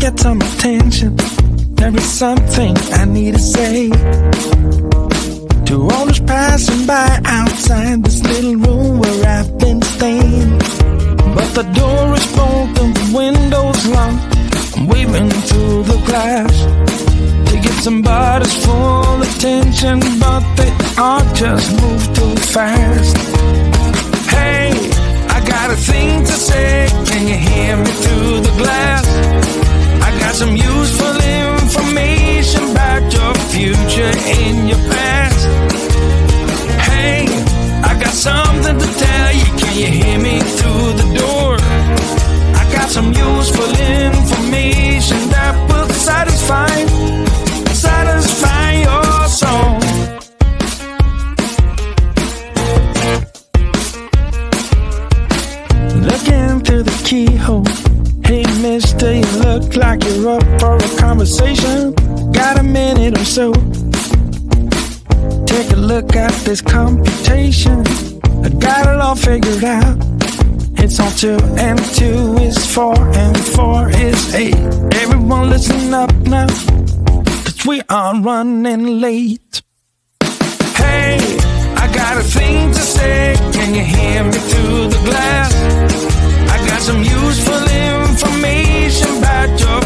get some attention. There is something I need to say to all those passing by outside this little room where I've been staying. But the door is broken, the window's locked. I'm waving through the glass to get somebody's full attention, but they all just move too fast. Hey, I got a thing to say, can you hear me through the glass? I got some useful information about your future and your past. Hey, I got something to tell you, can you hear me through the door? I got some useful information that will satisfy your soul. Look into the keyhole. Hey mister, you look like you're up for a conversation? Got a minute or so? Take a look at this computation. I got it all figured out. It's all 2 and 2 is 4 and 4 is 8. Everyone listen up now, 'cause we are running late. Hey, I got a thing to say. Can you hear me through the glass? I got some useful information about your